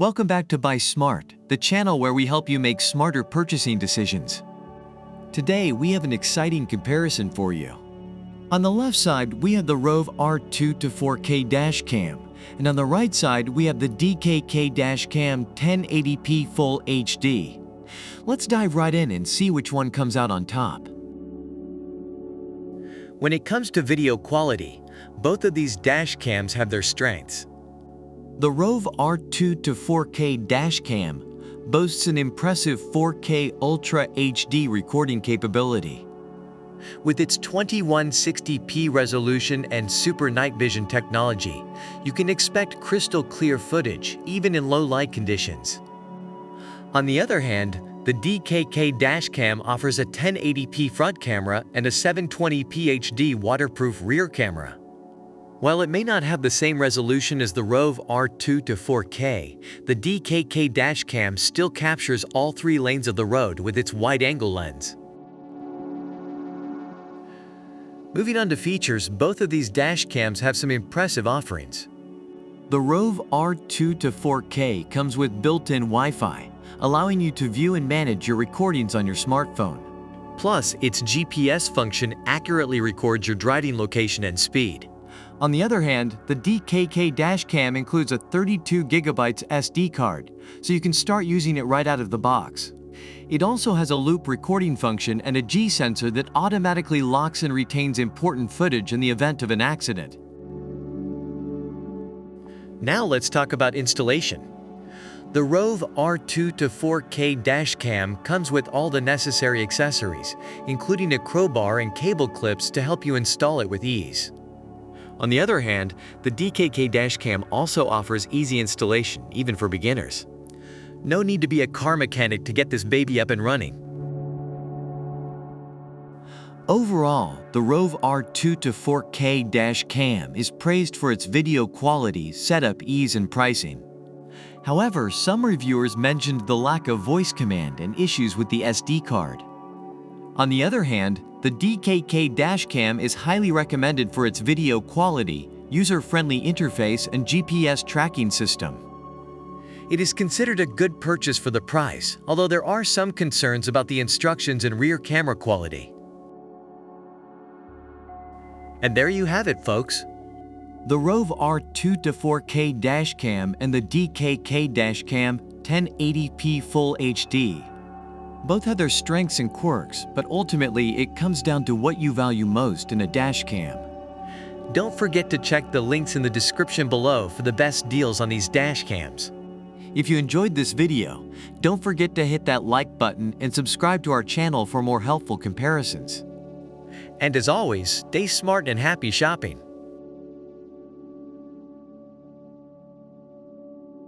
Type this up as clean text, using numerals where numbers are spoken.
Welcome back to Buy Smart, the channel where we help you make smarter purchasing decisions. Today, we have an exciting comparison for you. On the left side, we have the ROVE R2-4K dashcam, and on the right side, we have the DKK dashcam 1080p Full HD. Let's dive right in and see which one comes out on top. When it comes to video quality, both of these dashcams have their strengths. The ROVE R2-4K dashcam boasts an impressive 4K Ultra HD recording capability. With its 2160p resolution and super night vision technology, you can expect crystal clear footage even in low light conditions. On the other hand, the DKK dashcam offers a 1080p front camera and a 720p HD waterproof rear camera. While it may not have the same resolution as the ROVE R2-4K, the DKK dashcam still captures all three lanes of the road with its wide-angle lens. Moving on to features, both of these dashcams have some impressive offerings. The ROVE R2-4K comes with built-in Wi-Fi, allowing you to view and manage your recordings on your smartphone. Plus, its GPS function accurately records your driving location and speed. On the other hand, the DKK dashcam includes a 32GB SD card, so you can start using it right out of the box. It also has a loop recording function and a G sensor that automatically locks and retains important footage in the event of an accident. Now let's talk about installation. The ROVE R2-4K dashcam comes with all the necessary accessories, including a crowbar and cable clips to help you install it with ease. On the other hand, the DKK dashcam also offers easy installation, even for beginners. No need to be a car mechanic to get this baby up and running. Overall, the ROVE R2-4K dashcam is praised for its video quality, setup ease, and pricing. However, some reviewers mentioned the lack of voice command and issues with the SD card. On the other hand, the DKK dashcam is highly recommended for its video quality, user-friendly interface, and GPS tracking system. It is considered a good purchase for the price, although there are some concerns about the instructions and rear camera quality. And there you have it, folks. The ROVE R2-4K dashcam and the DKK dashcam 1080p Full HD. Both have their strengths and quirks, but ultimately it comes down to what you value most in a dashcam. Don't forget to check the links in the description below for the best deals on these dashcams. If you enjoyed this video, don't forget to hit that like button and subscribe to our channel for more helpful comparisons. And as always, stay smart and happy shopping.